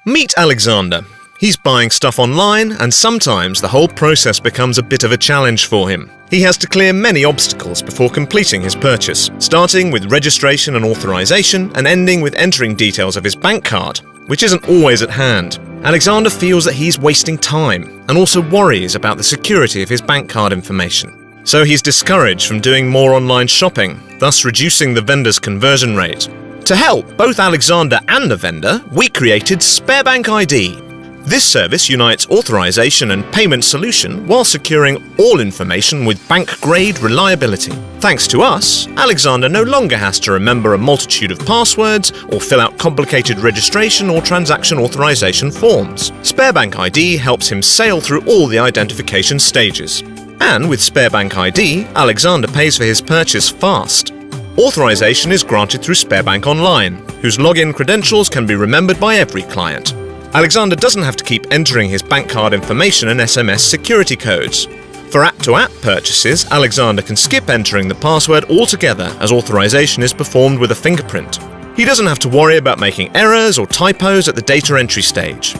Meet Alexander. He's buying stuff online, and sometimes the whole process becomes a bit of a challenge for him. He has to clear many obstacles before completing his purchase, starting with registration and authorization and ending with entering details of his bank card, which isn't always at hand. Alexander feels that he's wasting time and also worries about the security of his bank card information. So he's discouraged from doing more online shopping, thus reducing the vendor's conversion rate. To help both Alexander and the vendor, we created SberBank ID. This service unites authorization and payment solution while securing all information with bank-grade reliability. Thanks to us, Alexander no longer has to remember a multitude of passwords or fill out complicated registration or transaction authorization forms. SberBank ID helps him sail through all the identification stages. And with SberBank ID, Alexander pays for his purchase fast. Authorization is granted through SberBank Online, whose login credentials can be remembered by every client. Alexander doesn't have to keep entering his bank card information and SMS security codes. For app-to-app purchases, Alexander can skip entering the password altogether as authorization is performed with a fingerprint. He doesn't have to worry about making errors or typos at the data entry stage.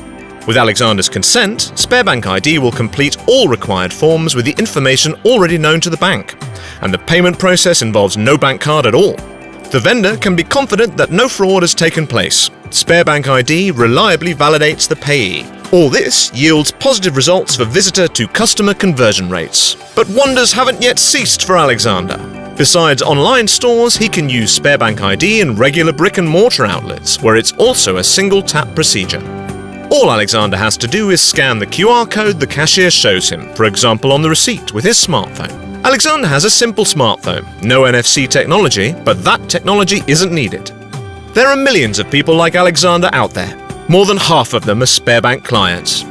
With Alexander's consent, SberBank ID will complete all required forms with the information already known to the bank, and the payment process involves no bank card at all. The vendor can be confident that no fraud has taken place. SberBank ID reliably validates the payee. All this yields positive results for visitor-to-customer conversion rates. But wonders haven't yet ceased for Alexander. Besides online stores, he can use SberBank ID in regular brick-and-mortar outlets, where it's also a single-tap procedure. All Alexander has to do is scan the QR code the cashier shows him, for example on the receipt, with his smartphone. Alexander has a simple smartphone, no NFC technology, but that technology isn't needed. There are millions of people like Alexander out there. More than half of them are SberBank clients.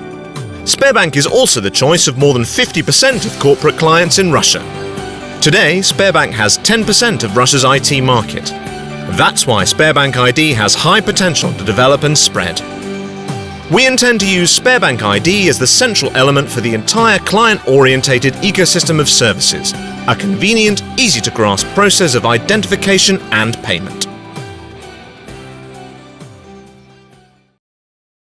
SberBank is also the choice of more than 50% of corporate clients in Russia. Today, SberBank has 10% of Russia's IT market. That's why SberBank ID has high potential to develop and spread. We intend to use SberBank ID as the central element for the entire client-orientated ecosystem of services, a convenient, easy-to-grasp process of identification and payment.